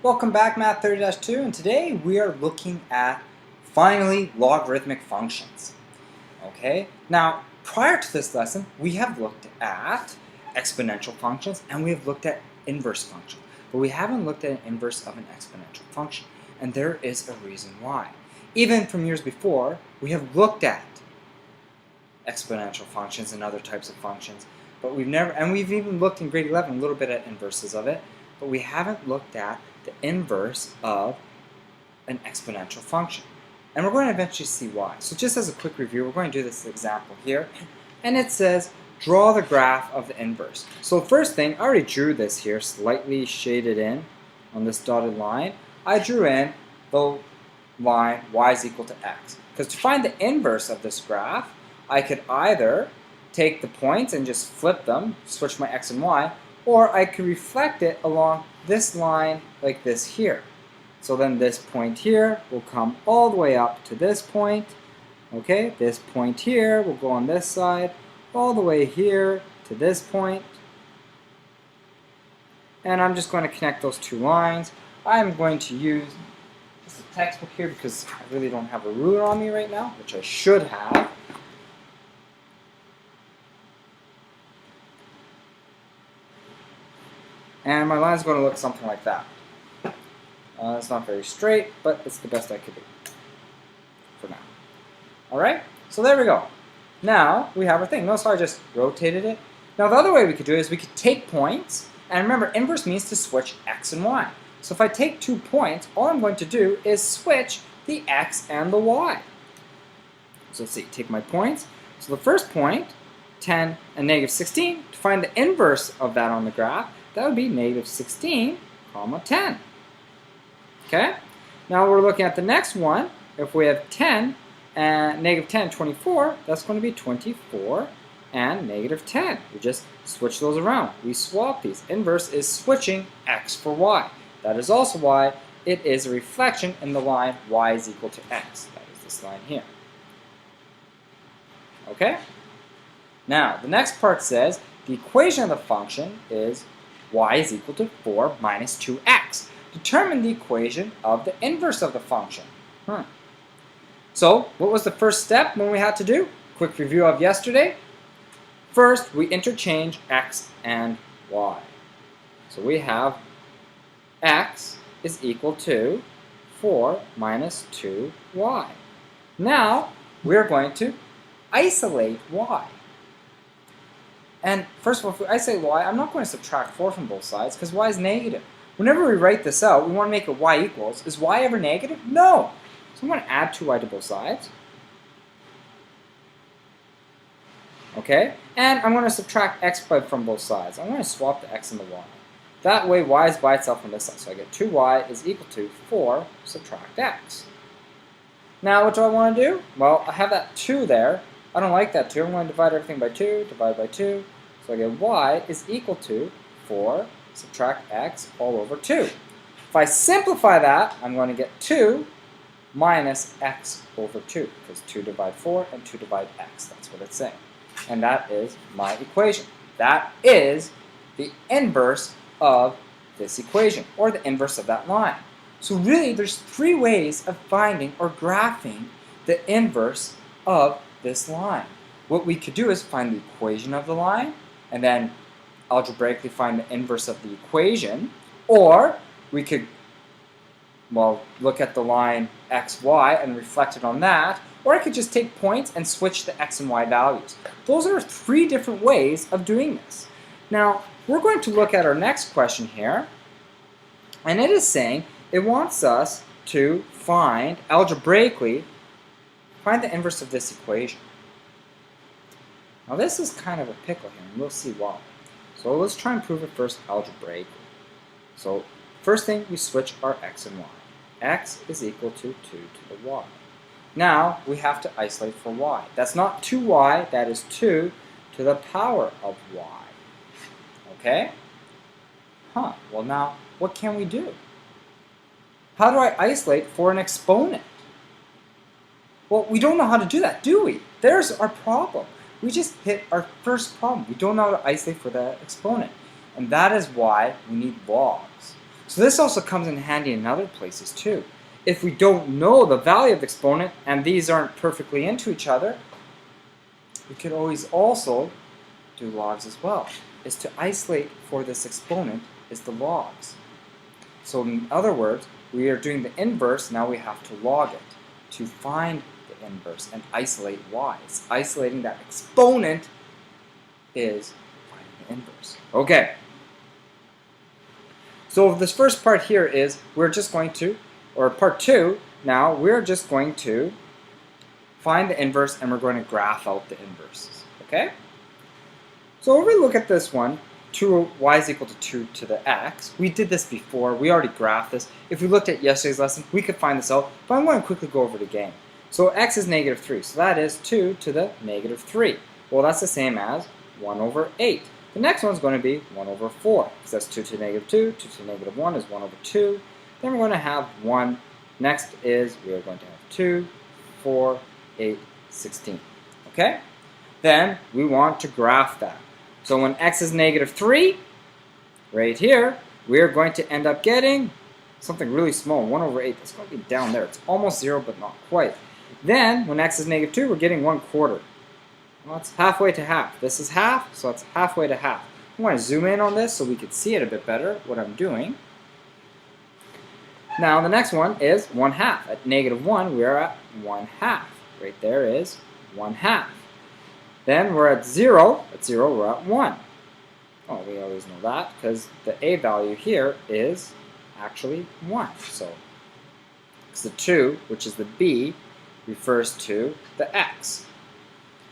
Welcome back, Math 30-2, and today we are looking at, finally, logarithmic functions. Okay, now prior to this lesson, we have looked at exponential functions and we have looked at inverse functions, but we haven't looked at an inverse of an exponential function, and there is a reason why. Even from years before, we have looked at exponential functions and other types of functions, but we've even looked in grade 11 a little bit at inverses of it, but we haven't looked at the inverse of an exponential function. And we're going to eventually see why. So just as a quick review, we're going to do this example here. And it says, draw the graph of the inverse. So first thing, I already drew this here, slightly shaded in on this dotted line. I drew in the line y is equal to x. Because to find the inverse of this graph, I could either take the points and just flip them, switch my x and y, or I could reflect it along this line like this here. So then this point here will come all the way up to this point. Okay, this point here will go on this side, all the way here to this point. And I'm just going to connect those two lines. I'm going to use this textbook here because I really don't have a ruler on me right now, which I should have. And my line is going to look something like that. It's not very straight, but it's the best I could do for now. Alright, so there we go. Now we have our thing. Notice how I just rotated it. Now the other way we could do it is we could take points, and remember, inverse means to switch x and y. So if I take 2 points, all I'm going to do is switch the x and the y. So let's see, take my points. So the first point, 10 and negative 16, to find the inverse of that on the graph, that would be negative 16, comma 10. Okay? Now we're looking at the next one. If we have 10 and negative 10, 24, that's going to be 24 and negative 10. We just switch those around. We swap these. Inverse is switching x for y. That is also why it is a reflection in the line y is equal to x. That is this line here. Okay? Now, the next part says the equation of the function is y is equal to 4 minus 2x. Determine the equation of the inverse of the function. So, what was the first step when we had to do? Quick review of yesterday. First, we interchange x and y. So we have x is equal to 4 minus 2y. Now, we're going to isolate y. And first of all, if we isolate y, I'm not going to subtract 4 from both sides because y is negative. Whenever we write this out, we want to make it y equals. Is y ever negative? No! So I'm going to add 2y to both sides. Okay? And I'm going to subtract x from both sides. I'm going to swap the x and the y. That way y is by itself on this side. So I get 2y is equal to 4 subtract x. Now what do I want to do? Well, I have that 2 there. I don't like that 2. I'm going to divide everything by 2, divide by 2. So I get y is equal to 4 subtract x all over 2. If I simplify that, I'm going to get 2 minus x over 2, because 2 divide 4 and 2 divide x. That's what it's saying. And that is my equation. That is the inverse of this equation, or the inverse of that line. So really, there's 3 ways of finding or graphing the inverse of this line. What we could do is find the equation of the line, and then algebraically find the inverse of the equation, or we could, well, look at the line x, y and reflect it on that, or I could just take points and switch the x and y values. Those are 3 different ways of doing this. Now, we're going to look at our next question here, and it is saying it wants us to find, algebraically, find the inverse of this equation. Now this is kind of a pickle here, and we'll see why. So let's try and prove it first algebraically. So first thing, we switch our x and y. X is equal to 2 to the y. Now we have to isolate for y. That's not 2y, that is 2 to the power of y. Okay? Well now, what can we do? How do I isolate for an exponent? Well, we don't know how to do that, do we? There's our problem. We just hit our first problem. We don't know how to isolate for the exponent. And that is why we need logs. So this also comes in handy in other places too. If we don't know the value of the exponent and these aren't perfectly into each other, we could always also do logs as well. Is to isolate for this exponent is the logs. So in other words, we are doing the inverse, now we have to log it to find the inverse and isolate y. It's isolating that exponent is finding the inverse. Okay. So this first part here is we're just going to, or part 2, now we're just going to find the inverse and we're going to graph out the inverses. Okay? So if we look at this one, 2y is equal to 2 to the x. We did this before. We already graphed this. If we looked at yesterday's lesson, we could find this out, but I'm going to quickly go over it again. So x is negative 3, so that is 2 to the negative 3. Well, that's the same as 1 over 8. The next one's going to be 1 over 4, because that's 2 to the negative 2. 2 to the negative 1 is 1 over 2. Then we're going to have 1. Next is we are going to have 2, 4, 8, 16. Okay? Then we want to graph that. So when x is negative 3, right here, we're going to end up getting something really small, 1 over 8. That's going to be down there. It's almost 0, but not quite. Then, when x is negative 2, we're getting 1/4. Well, that's halfway to half. This is half, so it's halfway to half. I want to zoom in on this so we can see it a bit better, what I'm doing. Now, the next one is 1/2. At negative 1, we are at 1/2. Right there is 1/2. Then we're at 0. At 0, we're at 1. Oh, we always know that because the a value here is actually 1. So it's the 2, which is the b, refers to the x.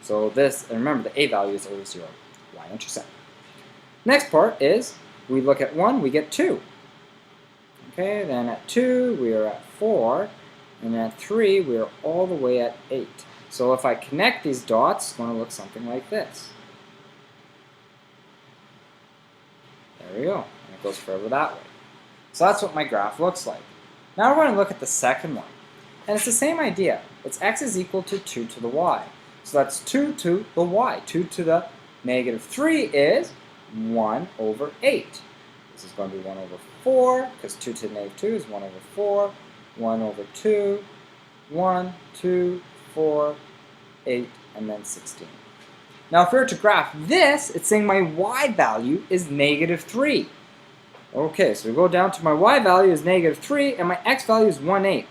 So this, and remember the a value is always 0. Y-intercept. Next part is we look at 1, we get 2. Okay, then at 2, we are at 4. And at 3, we are all the way at 8. So if I connect these dots, it's going to look something like this. There we go. And it goes forever that way. So that's what my graph looks like. Now we're going to look at the second one. And it's the same idea. It's x is equal to 2 to the y. So that's 2 to the y. 2 to the negative 3 is 1 over 8. This is going to be 1 over 4, because 2 to the negative 2 is 1 over 4. 1 over 2, 1, 2, 4, 8, and then 16. Now if we were to graph this, it's saying my y value is negative 3. Okay, so we go down to my y value is negative 3, and my x value is 1/8.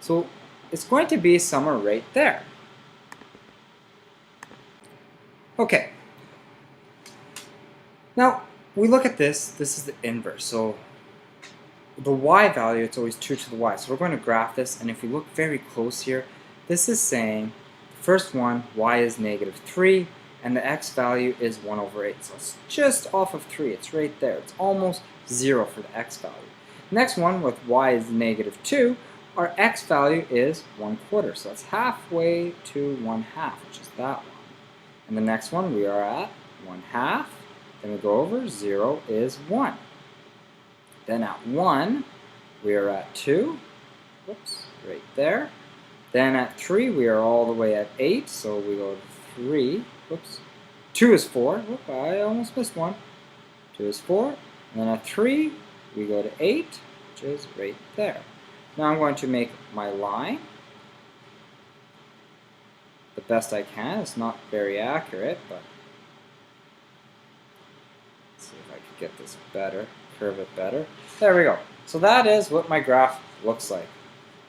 So it's going to be somewhere right there. Okay. Now, we look at this. This is the inverse. So the y value, it's always 2 to the y. So we're going to graph this, and if we look very close here, this is saying the first one, y is negative 3, and the x value is 1 over 8. So it's just off of 3. It's right there. It's almost 0 for the x value. Next one, with y is negative 2, our x value is 1/4. So it's halfway to 1/2, which is that one. And the next one, we are at 1/2. Then we go over, 0 is 1. Then at 1, we are at 2. Whoops, right there. Then at 3, we are all the way at 8. So we go to 3. Whoops. 2 is 4. Whoop, I almost missed one. 2 is 4. And then at 3, we go to 8, which is right there. Now I'm going to make my line the best I can. It's not very accurate, but let's see if I can get this better, curve it better. There we go. So that is what my graph looks like.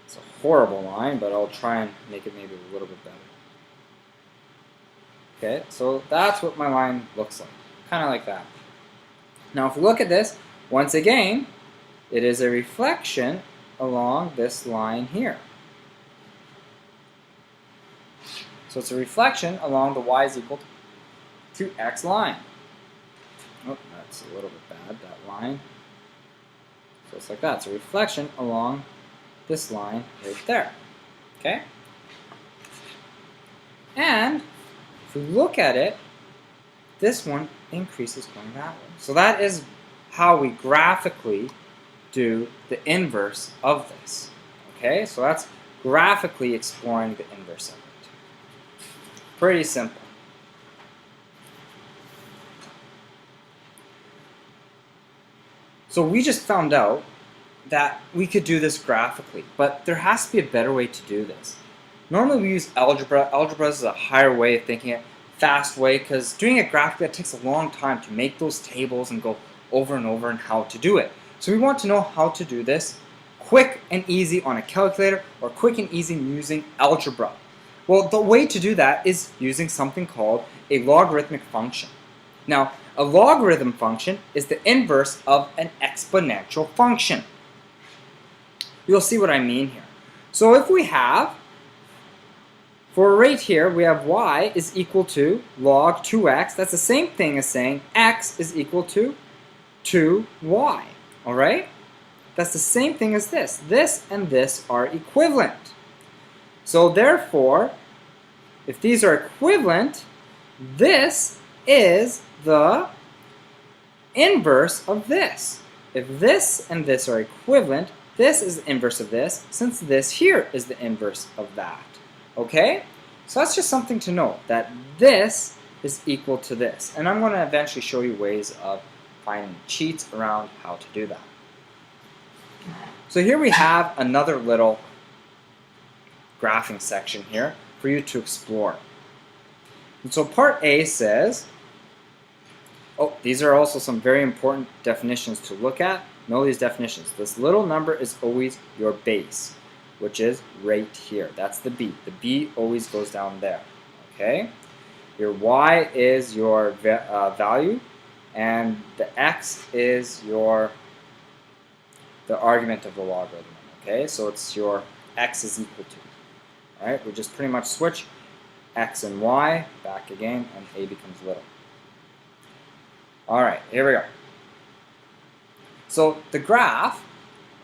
It's a horrible line, but I'll try and make it maybe a little bit better. Okay, so that's what my line looks like. Kind of like that. Now if we look at this, once again, it is a reflection along this line here. So it's a reflection along the y is equal to x line. Oh, that's a little bit bad, that line. So it's like that. It's a reflection along this line right there. Okay? And if we look at it, this one increases going that way. So that is how we graphically do the inverse of this. Okay? So that's graphically exploring the inverse of it. Pretty simple. So we just found out that we could do this graphically, but there has to be a better way to do this. Normally we use algebra. Algebra is a higher way of thinking it, fast way, because doing it graphically, it takes a long time to make those tables and go over and over and how to do it. So we want to know how to do this quick and easy on a calculator, or quick and easy using algebra. Well, the way to do that is using something called a logarithmic function. Now, a logarithm function is the inverse of an exponential function. You'll see what I mean here. So if we have, for right here, we have y is equal to log 2x. That's the same thing as saying x is equal to 2y. All right? That's the same thing as this. This and this are equivalent. So therefore, if these are equivalent, this is the inverse of this. If this and this are equivalent, this is the inverse of this, since this here is the inverse of that. Okay? So that's just something to know, that this is equal to this. And I'm going to eventually show you ways of finding cheats around how to do that. So here we have another little graphing section here for you to explore. And so part A says, oh, these are also some very important definitions to look at. Know these definitions. This little number is always your base, which is right here. That's the B. The B always goes down there. Okay? Your Y is your value, and the X is the argument of the logarithm. Okay? So it's your X is equal to. All right? We just pretty much switch X and Y back again, and A becomes little. All right, here we go. So the graph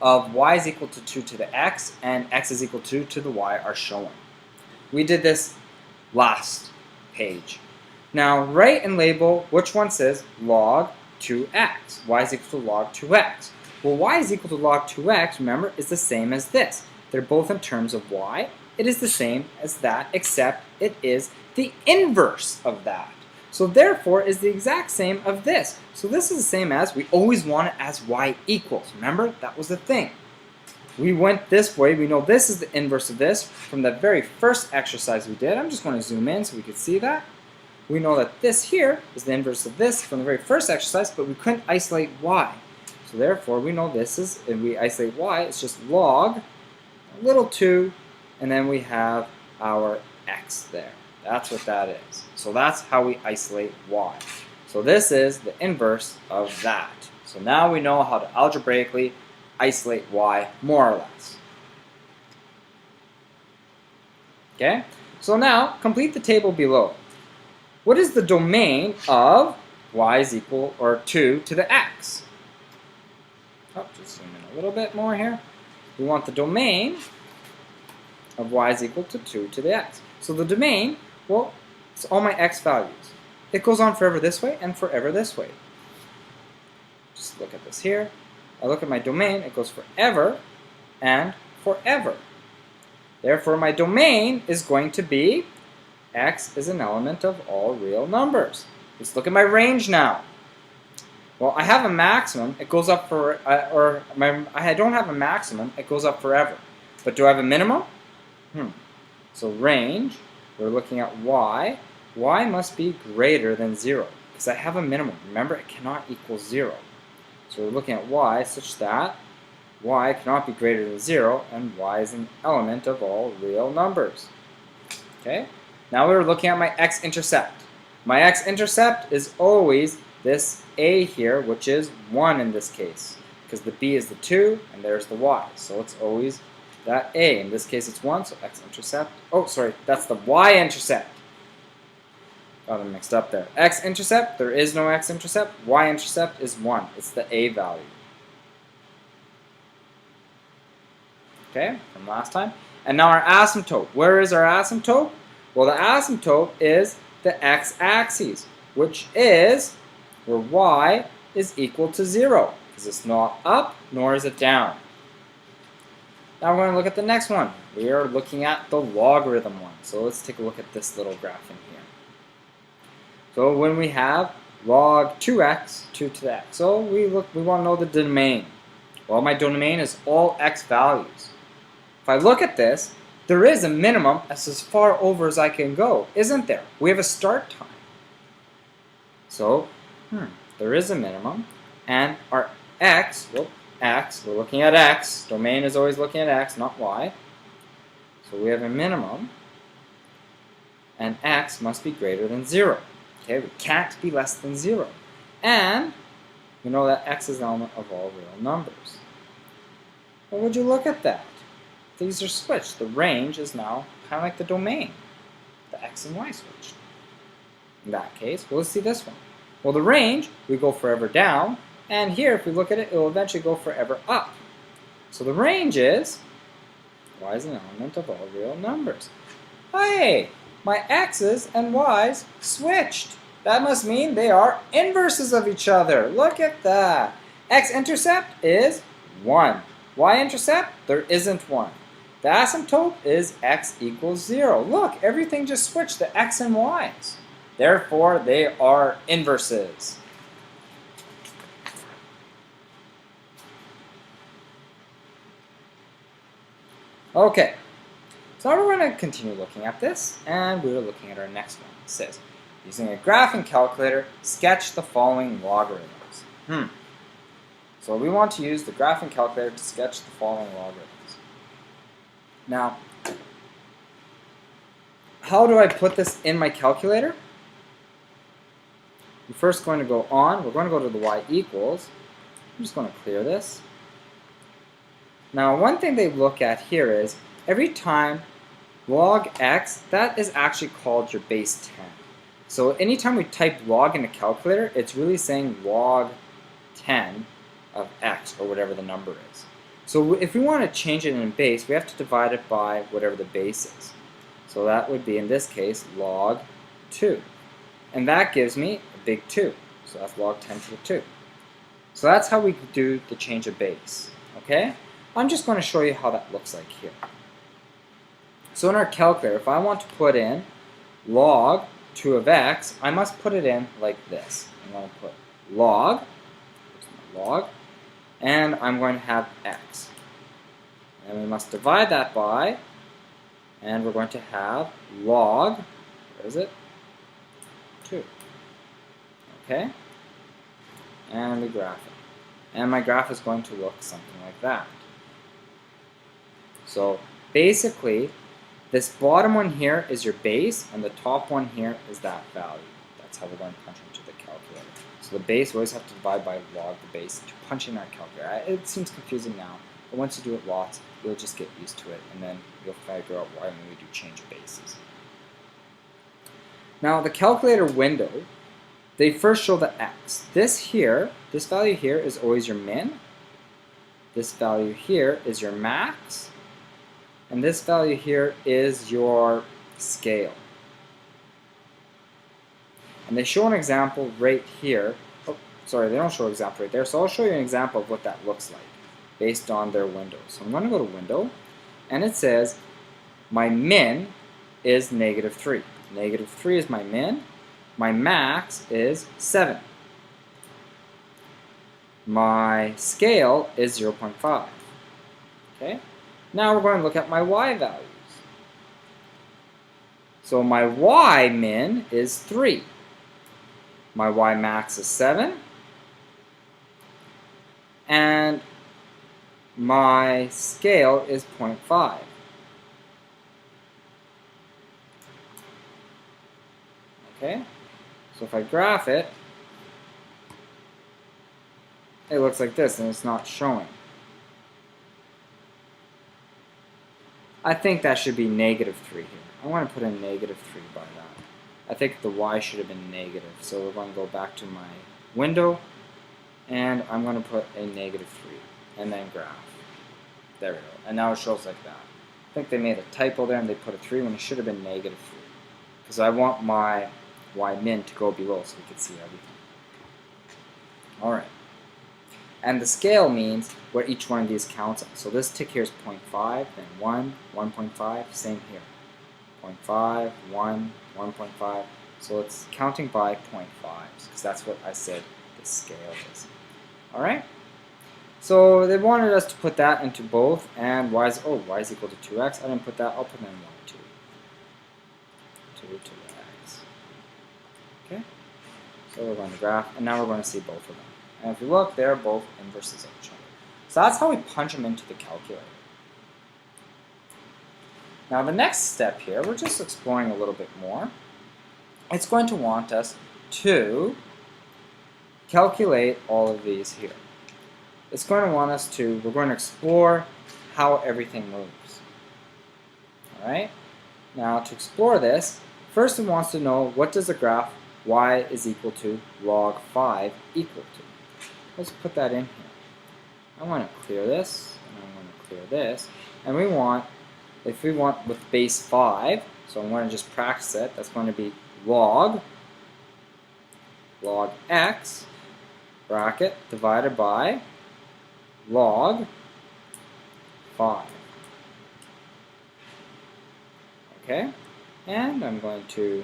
of y is equal to 2 to the x and x is equal to 2 to the y are shown. We did this last page. Now write and label which one says log 2x. Y is equal to log 2x. Well, y is equal to log 2x, remember, is the same as this. They're both in terms of y. It is the same as that, except it is the inverse of that. So therefore is the exact same of this. So this is the same as, we always want it as y equals. Remember, that was the thing. We went this way. We know this is the inverse of this from the very first exercise we did. I'm just going to zoom in so we can see that. We know that this here is the inverse of this from the very first exercise, but we couldn't isolate y. So therefore we know this is, and we isolate y, it's just log a little 2, and then we have our x there. That's what that is. So that's how we isolate y. So this is the inverse of that. So now we know how to algebraically isolate y more or less. Okay? So now complete the table below. What is the domain of y is equal or 2 to the x? Oh, just zoom in a little bit more here. We want the domain of y is equal to 2 to the x. So the domain, well, it's all my x values. It goes on forever this way and forever this way. Just look at this here. I look at my domain, it goes forever and forever. Therefore, my domain is going to be x is an element of all real numbers. Let's look at my range now. Well, I have a maximum, it goes up for, I don't have a maximum, it goes up forever. But do I have a minimum? So range, we're looking at y. Y must be greater than 0, because I have a minimum. Remember, it cannot equal 0. So we're looking at y such that y cannot be greater than 0, and y is an element of all real numbers. Okay? Now we're looking at my x-intercept. My x-intercept is always this a here, which is 1 in this case, because the b is the 2, and there's the y. So it's always that a. In this case, it's 1, so x-intercept. Oh, sorry, that's the y-intercept. Got them mixed up there. X-intercept, there is no x-intercept. Y-intercept is 1. It's the a value. Okay, from last time. And now our asymptote. Where is our asymptote? Well, the asymptote is the x-axis, which is where y is equal to 0, because it's not up, nor is it down. Now we're going to look at the next one. We are looking at the logarithm one. So let's take a look at this little graph in here. So when we have log 2x, 2 to the x. So we want to know the domain. Well, my domain is all x values. If I look at this, there is a minimum as far over as I can go, isn't there? We have a start time. So, there is a minimum, and our x, we're looking at x. Domain is always looking at x, not y. So we have a minimum, and x must be greater than 0. Okay, we can't be less than 0. And we know that x is an element of all real numbers. Well, would you look at that? These are switched. The range is now kind of like the domain. The x and y switched. In that case, well, let's see this one. Well, the range, we go forever down, and here, if we look at it, it will eventually go forever up. So the range is y is an element of all real numbers. Hey, my x's and y's switched. That must mean they are inverses of each other. Look at that. X-intercept is 1. Y-intercept, there isn't one. The asymptote is x equals 0. Look, everything just switched to x and y's. Therefore, they are inverses. Okay, so now we're going to continue looking at this, and we're looking at our next one. It says, using a graphing calculator, sketch the following logarithms. So we want to use the graphing calculator to sketch the following logarithms. Now, how do I put this in my calculator? We're first going to go on. We're going to go to the y equals. I'm just going to clear this. Now, one thing they look at here is every time log x, that is actually called your base 10. So anytime we type log in a calculator, it's really saying log 10 of x, or whatever the number is. So if we want to change it in base, we have to divide it by whatever the base is. So that would be, in this case, log 2. And that gives me a big 2. So that's log 10 to the 2. So that's how we do the change of base. Okay? I'm just going to show you how that looks like here. So in our calculator, if I want to put in log 2 of x, I must put it in like this. I'm going to put log, and I'm going to have x. And we must divide that by, and we're going to have log, where is it? 2. Okay? And we graph it. And my graph is going to look something like that. So basically, this bottom one here is your base, and the top one here is that value. That's how we're going to punch into the calculator. So the base, we always have to divide by log the base to punch in our calculator. It seems confusing now, but once you do it lots, you'll just get used to it, and then you'll figure out why when we do change of bases. Now the calculator window, they first show the x. This value here is always your min. This value here is your max. And this value here is your scale. And they show an example right here. Oh, sorry, they don't show an example right there. So I'll show you an example of what that looks like based on their window. So I'm going to go to Window, and it says my min is -3. -3 is my min. My max is 7. My scale is 0.5. Okay? Now we're going to look at my y values. So my y min is 3. My y max is 7. And my scale is 0.5. Okay? So if I graph it, it looks like this, and it's not showing. I think that should be -3 here. I want to put in -3 by that. I think the y should have been negative. So we're going to go back to my window, and I'm going to put a -3, and then graph. There we go. And now it shows like that. I think they made a typo there, and they put a 3 when it should have been -3. Because I want my y min to go below so we can see everything. Alright. And the scale means where each one of these counts on. So this tick here is 0.5, then 1, 1.5, same here. 0.5, 1, 1.5. So it's counting by 0.5s, because that's what I said the scale is. Alright? So they wanted us to put that into both, and y is equal to 2x. I didn't put that. I'll put that in y2. 2x. Okay. So we're going to graph, and now we're going to see both of them. And if you look, they're both inverses of each other. So that's how we punch them into the calculator. Now the next step here, we're just exploring a little bit more. It's going to want us to calculate all of these here. It's going to want us to, we're going to explore how everything moves. Alright? Now to explore this, first it wants to know what does the graph y is equal to log 5 equal to. Let's put that in here. I want to clear this, and I want to clear this. And we want, if we want with base 5, so I'm going to just practice it, that's going to be log x bracket divided by log 5. Okay, and I'm going to,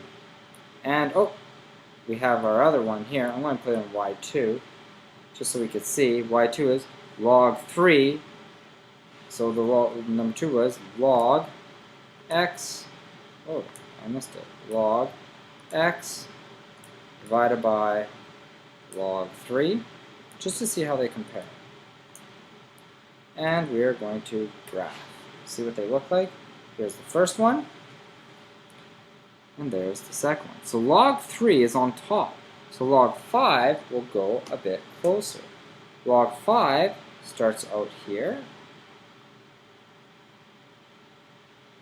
we have our other one here. I'm going to put in y2 just so we could see. y2 is log 3. So the number 2 was log x. Oh, I missed it. Log x divided by log 3, just to see how they compare. And we are going to graph. See what they look like? Here's the first one, and there's the second one. So log 3 is on top. So log 5 will go a bit closer. Log 5 starts out here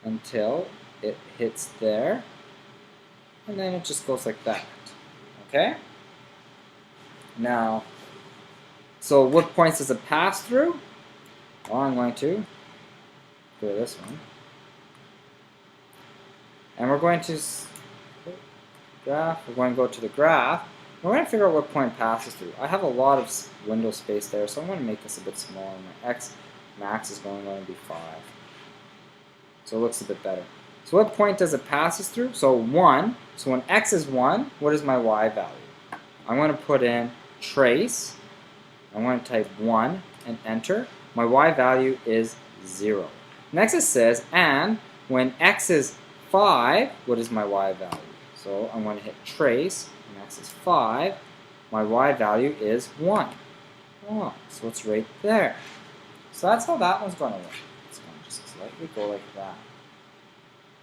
until it hits there, and then it just goes like that. Okay? Now, so what points does it pass through? Well, I'm going to clear this one. And we're going to graph. We're going to go to the graph. We're going to figure out what point passes through. I have a lot of window space there, so I'm going to make this a bit smaller. My x max is going to be 5. So it looks a bit better. So what point does it passes through? So 1. So when x is 1, what is my y value? I'm going to put in trace. I'm going to type 1 and enter. My y value is 0. Next it says, and when x is 5, what is my y value? So I'm going to hit trace, and x is 5. My y value is 1. Oh, so it's right there. So that's how that one's going to work. It's going to just slightly go like that.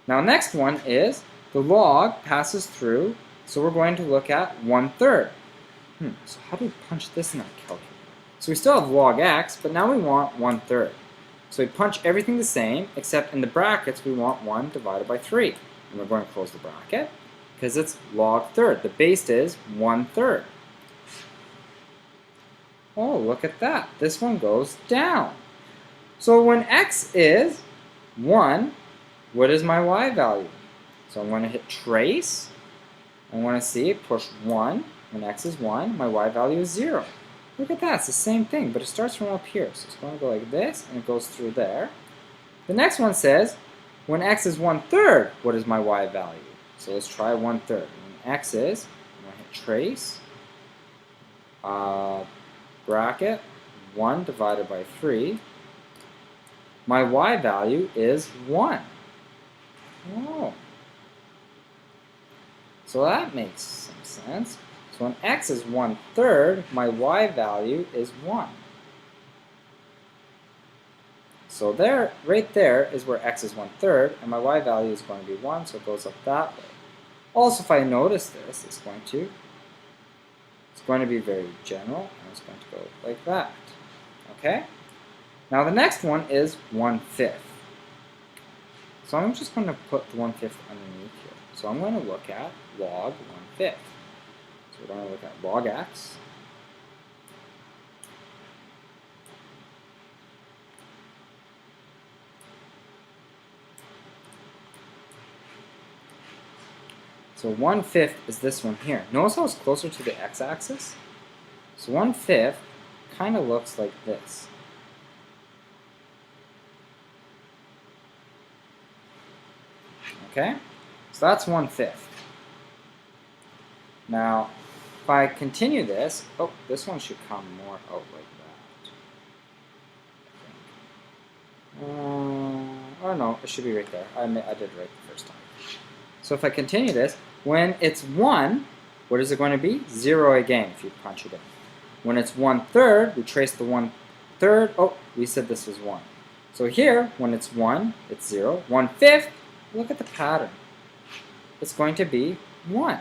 Now next one is the log passes through, so we're going to look at 1/3. So how do we punch this in our calculator? So we still have log x, but now we want 1/3. So we punch everything the same, except in the brackets we want 1 divided by 3. And we're going to close the bracket, because it's log third. The base is 1/3. Oh, look at that. This one goes down. So when x is 1, what is my y value? So I'm going to hit trace. I want to see push 1. When x is 1, my y value is 0. Look at that. It's the same thing, but it starts from up here. So it's going to go like this, and it goes through there. The next one says, when x is 1/3, what is my y value? So let's try 1/3. When x is, I'm going to hit trace, bracket, 1 divided by 3. My y value is 1. Oh. So that makes some sense. So when x is 1/3, my y value is 1. So there, right there is where x is 1/3, and my y value is going to be 1, so it goes up that way. Also, if I notice this, it's going to be very general, and it's going to go like that. Okay? Now the next one is 1/5. So I'm just going to put the 1/5 underneath here. So I'm going to look at log 1/5. So we're going to look at log x. So 1/5 is this one here. Notice how it's closer to the x-axis? So 1/5 kind of looks like this. Okay? So that's 1/5. Now, if I continue this, oh, this one should come more out like that. oh no, it should be right there. I did it right the first time. So if I continue this, when it's 1, what is it going to be? 0 again if you punch it in. When it's 1/3, we trace the 1/3. Oh, we said this was 1. So here, when it's 1, it's 0. 1/5, look at the pattern. It's going to be 1.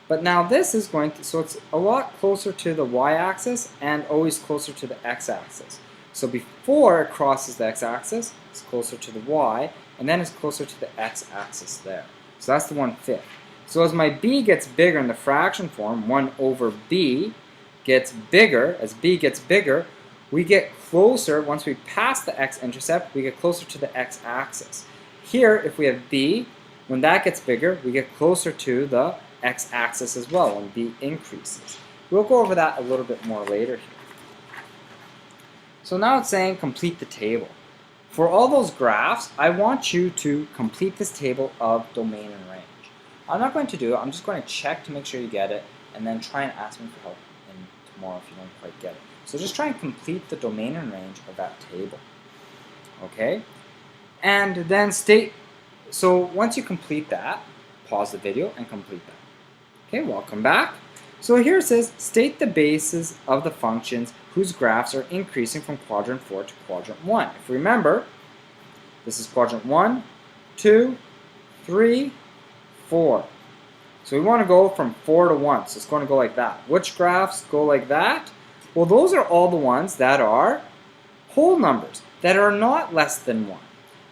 But now this is going to, so it's a lot closer to the y-axis and always closer to the x-axis. So before it crosses the x-axis, it's closer to the y, and then it's closer to the x-axis there. So that's the 1/5. So as my b gets bigger in the fraction form, 1 over b gets bigger, as b gets bigger, we get closer, once we pass the x-intercept, we get closer to the x-axis. Here, if we have b, when that gets bigger, we get closer to the x-axis as well when b increases. We'll go over that a little bit more later here. So now it's saying complete the table. For all those graphs, I want you to complete this table of domain and range. I'm not going to do it. I'm just going to check to make sure you get it, and then try and ask me for help tomorrow if you don't quite get it. So just try and complete the domain and range of that table. Okay? And then so once you complete that, pause the video and complete that. Okay, welcome back. So here it says, state the bases of the functions whose graphs are increasing from quadrant 4 to quadrant 1. If you remember, this is quadrant 1, 2, 3, 4. So we want to go from 4 to 1. So it's going to go like that. Which graphs go like that? Well, those are all the ones that are whole numbers, that are not less than 1.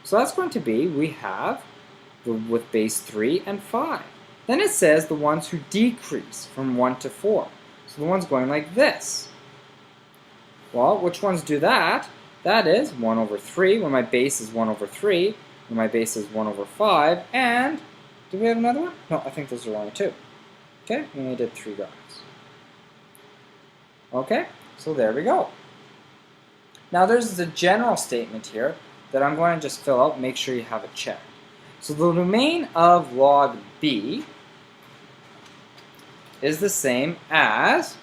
So that's going to be, we have with base 3 and 5. Then it says the ones who decrease from 1 to 4. So the ones going like this. Well, which ones do that? That is 1 over 3 when my base is 1 over 3, when my base is 1 over 5, and do we have another one? No, I think those are only 2. Okay, we only did 3 graphs. Okay, so there we go. Now there's the general statement here that I'm going to just fill out, make sure you have it checked. So the domain of log b is the same as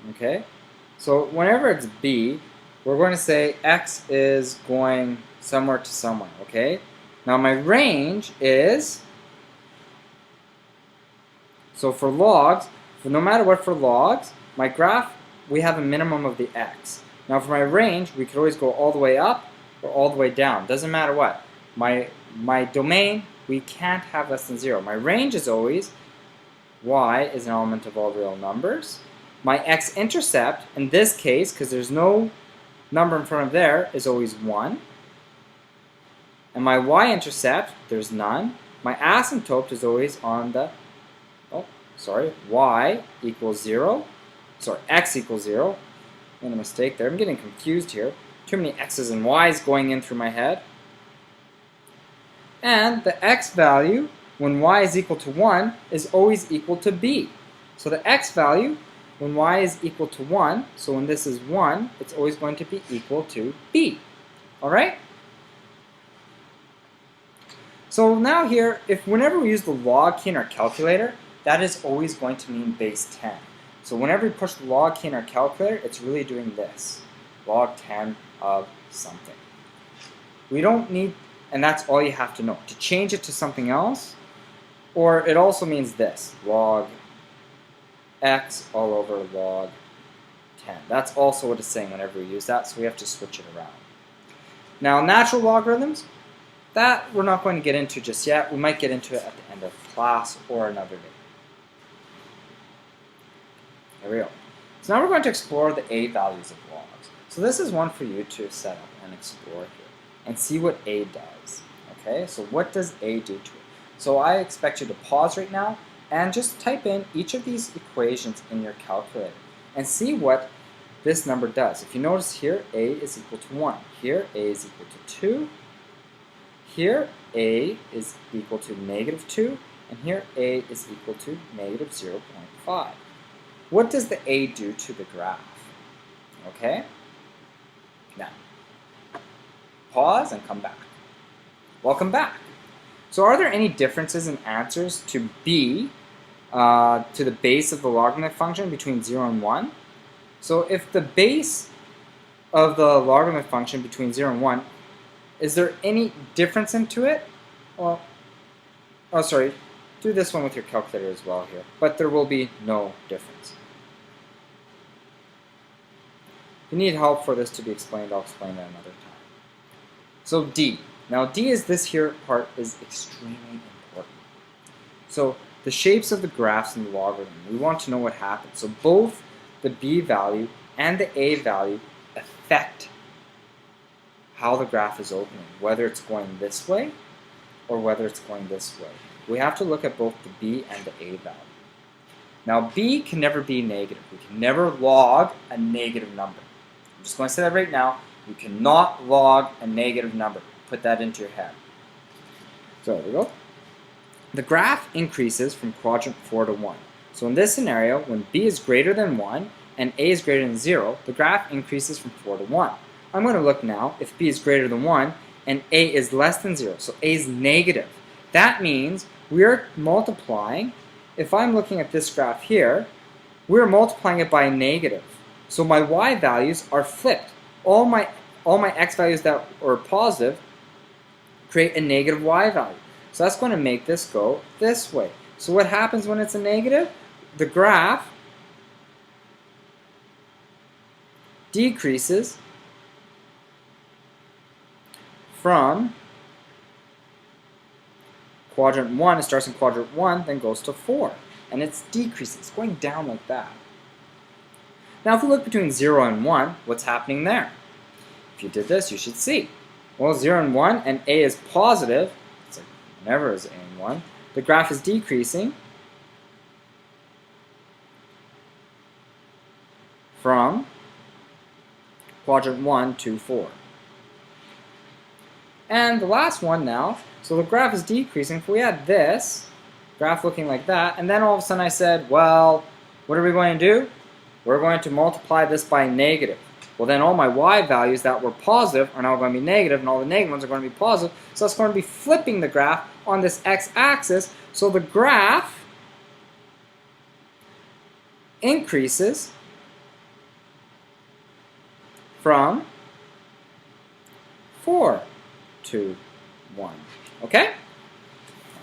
okay, so whenever it's b, we're going to say x is going somewhere to somewhere, okay? Now my range is, so for logs, no matter what for logs, my graph, we have a minimum of the x. Now for my range, we could always go all the way up or all the way down. Doesn't matter what. My domain, we can't have less than 0. My range is always y is an element of all real numbers. My x-intercept, in this case, because there's no number in front of there, is always 1. And my y-intercept, there's none. My asymptote is always on the, y equals 0. Sorry, x equals 0. Made a mistake there. I'm getting confused here. Too many x's and y's going in through my head. And the x value, when y is equal to 1, is always equal to b. So the x value, when y is equal to 1, so when this is 1, it's always going to be equal to b. Alright? So now here, if whenever we use the log key in our calculator, that is always going to mean base 10. So whenever we push the log key in our calculator, it's really doing this. Log 10 of something. We don't need, and that's all you have to know. To change it to something else, or it also means this, log x all over log 10. That's also what it's saying whenever we use that, so we have to switch it around. Now natural logarithms, that we're not going to get into just yet. We might get into it at the end of class or another day. There we go. So now we're going to explore the a values of logs. So this is one for you to set up and explore here and see what a does. Okay, so what does a do to it? So I expect you to pause right now and just type in each of these equations in your calculator and see what this number does. If you notice here, a is equal to 1. Here, a is equal to 2. Here, a is equal to -2. And here, a is equal to -0.5. What does the a do to the graph? Okay? Now, pause and come back. Welcome back. So are there any differences in answers to b to the base of the logarithmic function between 0 and 1? So if the base of the logarithmic function between 0 and 1, is there any difference into it? Well, oh sorry, do this one with your calculator as well here, but there will be no difference. If you need help for this to be explained, I'll explain it another time. So d. Now d is this here part is extremely important. So the shapes of the graphs in the logarithm, we want to know what happens. So both the b value and the a value affect how the graph is opening, whether it's going this way or whether it's going this way. We have to look at both the b and the a value. Now b can never be negative. We can never log a negative number. I'm just going to say that right now. You cannot log a negative number. Put that into your head. So there we go. The graph increases from quadrant 4 to 1. So in this scenario, when b is greater than 1 and a is greater than 0, the graph increases from 4 to 1. I'm going to look now if b is greater than 1 and a is less than 0. So a is negative. That means we're multiplying. If I'm looking at this graph here, we're multiplying it by a negative. So my y values are flipped. All my x values that are positive create a negative y value. So that's going to make this go this way. So what happens when it's a negative? The graph decreases from quadrant 1, it starts in quadrant 1, then goes to 4. And it's decreasing, it's going down like that. Now if we look between 0 and 1, what's happening there? If you did this, you should see. Well, 0 and 1, and a is positive, it's like whenever is a and 1, the graph is decreasing from quadrant 1 to 4. And the last one now, so the graph is decreasing. If we had this graph looking like that, and then all of a sudden I said, well, what are we going to do? We're going to multiply this by negative. Well, then all my y values that were positive are now going to be negative, and all the negative ones are going to be positive. So it's going to be flipping the graph on this x-axis. So the graph increases from 4 to 1. Okay?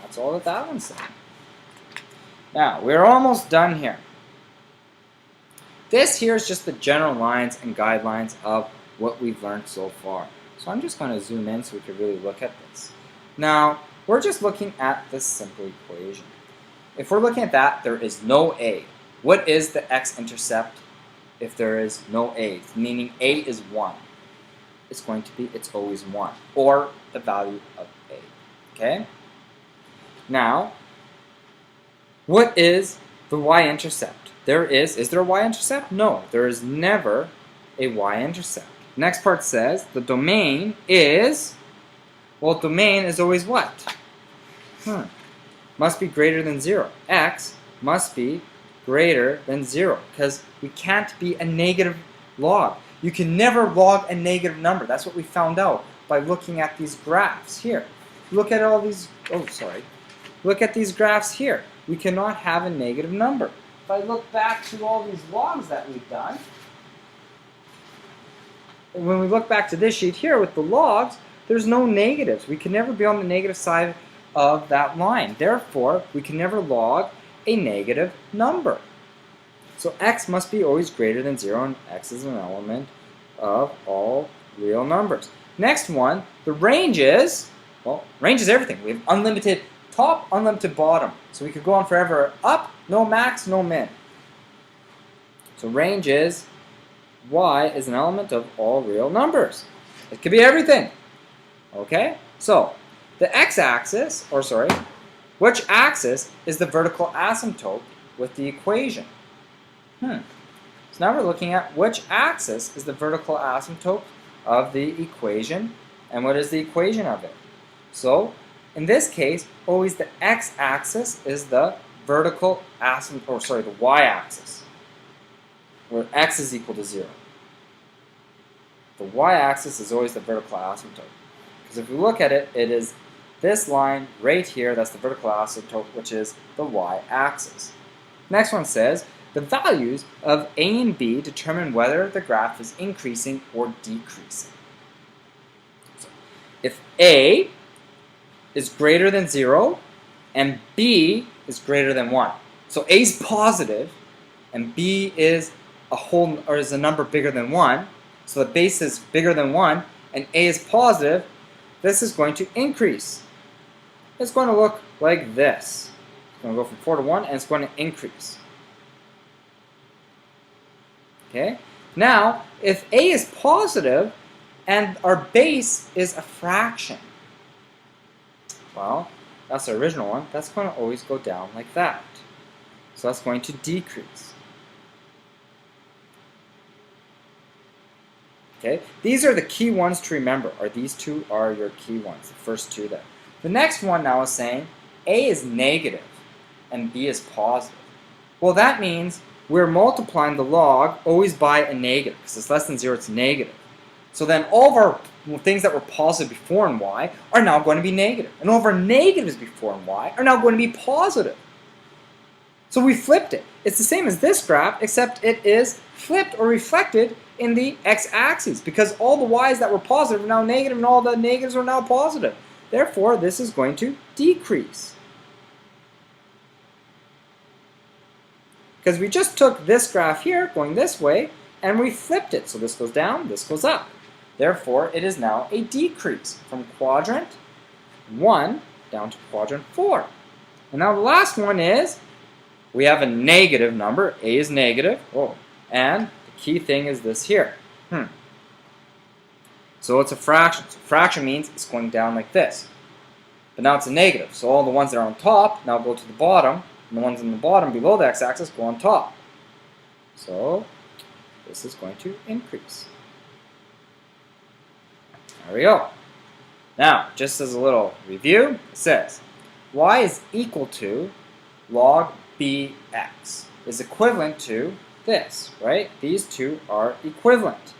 That's all that one said. Now, we're almost done here. This here is just the general lines and guidelines of what we've learned so far. So I'm just going to zoom in so we can really look at this. Now, we're just looking at this simple equation. If we're looking at that, there is no a. What is the x-intercept if there is no a? Meaning a is 1. It's going to be, it's always 1, or the value of a. Okay? Now, what is the y-intercept? Is there a y-intercept? No, there is never a y-intercept. Next part says the domain is, well, domain is always what? Must be greater than 0. X must be greater than 0, because we can't be a negative log. You can never log a negative number. That's what we found out by looking at these graphs here. Look at all these, look at these graphs here. We cannot have a negative number. If I look back to all these logs that we've done, and when we look back to this sheet here with the logs, there's no negatives. We can never be on the negative side of that line. Therefore, we can never log a negative number. So x must be always greater than 0, and x is an element of all real numbers. Next one, the range is, well, range is everything. We have unlimited top, unlimited bottom. So we could go on forever. Up, no max, no min. So range is y is an element of all real numbers. It could be everything. Okay? So the x-axis, or sorry, which axis is the vertical asymptote with the equation? So now we're looking at which axis is the vertical asymptote of the equation, and what is the equation of it? So in this case, always the x-axis is the vertical asymptote, or sorry, the y-axis, where x is equal to 0. The y-axis is always the vertical asymptote. Because if we look at it, it is this line right here, that's the vertical asymptote, which is the y-axis. Next one says, the values of a and b determine whether the graph is increasing or decreasing. So if a is greater than 0 and b is greater than 1. So a is positive and b is is a number bigger than 1. So the base is bigger than 1 and a is positive. This is going to increase. It's going to look like this. It's going to go from 4 to 1 and it's going to increase. Okay? Now, if a is positive and our base is a fraction, well, that's the original one. That's going to always go down like that. So that's going to decrease. Okay? These are the key ones to remember. These two are your key ones, the first two there. The next one now is saying a is negative and b is positive. Well, that means we're multiplying the log always by a negative, because it's less than 0, it's negative. So then all of our things that were positive before in y are now going to be negative. And all of our negatives before in y are now going to be positive. So we flipped it. It's the same as this graph, except it is flipped or reflected in the x-axis, because all the y's that were positive are now negative and all the negatives are now positive. Therefore, this is going to decrease. Because we just took this graph here, going this way, and we flipped it. So this goes down, this goes up. Therefore, it is now a decrease from quadrant 1 down to quadrant 4. And now the last one is, we have a negative number. A is negative. Oh, and the key thing is this here. So it's a fraction. So fraction means it's going down like this. But now it's a negative. So all the ones that are on top now go to the bottom. And the ones in the bottom below the x-axis go on top. So this is going to increase. There we go. Now, just as a little review, it says y is equal to log bx is equivalent to this, right? These two are equivalent.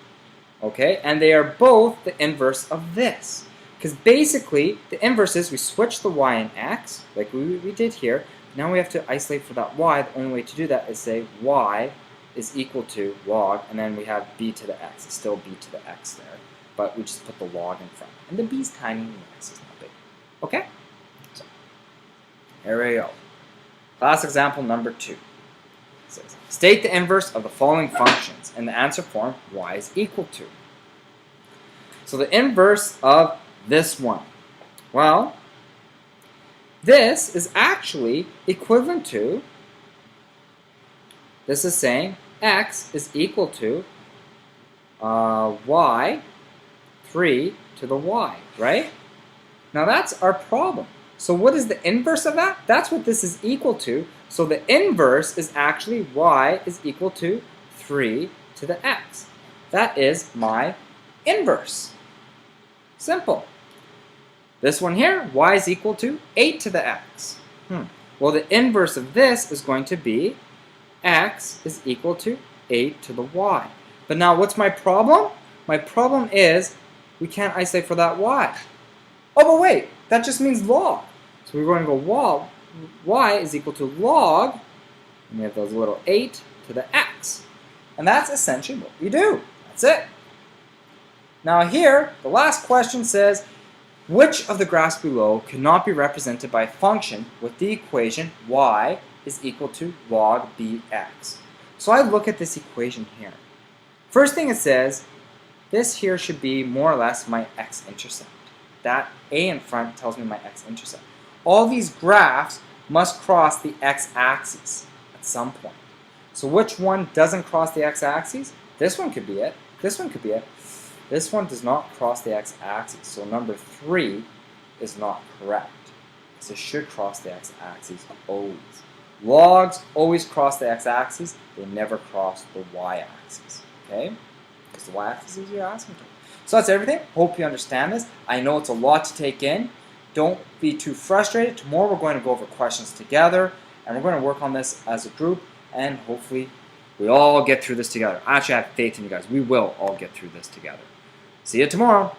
Okay? And they are both the inverse of this. Because basically, the inverse is we switch the y and x, like we did here. Now we have to isolate for that y. The only way to do that is say y is equal to log, and then we have b to the x. It's still b to the x there, but we just put the log in front. And the b is tiny and the x is not big. Okay? So, here we go. Class example number 2. It says, state the inverse of the following functions in the answer form y is equal to. So the inverse of this one. Well, this is actually equivalent to, this is saying x is equal to y 3 to the y, right? Now that's our problem. So what is the inverse of that? That's what this is equal to. So the inverse is actually y is equal to 3 to the x. That is my inverse. Simple. This one here, y is equal to 8 to the x. Well, the inverse of this is going to be x is equal to 8 to the y. But now what's my problem? My problem is we can't isolate for that y. Oh, but wait, that just means log. So we're going to go y is equal to log, and we have those little 8 to the x. And that's essentially what we do. That's it. Now here, the last question says, which of the graphs below cannot be represented by a function with the equation y is equal to log bx? So I look at this equation here. First thing it says, this here should be more or less my x-intercept. That a in front tells me my x-intercept. All these graphs must cross the x-axis at some point. So which one doesn't cross the x-axis? This one could be it. This one could be it. This one does not cross the x-axis, so number 3 is not correct. So it should cross the x-axis always. Logs always cross the x-axis, they never cross the y-axis. Okay? Because the y-axis is your asymptote. So that's everything. Hope you understand this. I know it's a lot to take in. Don't be too frustrated. Tomorrow we're going to go over questions together, and we're going to work on this as a group, and hopefully we all get through this together. I actually have faith in you guys. We will all get through this together. See you tomorrow.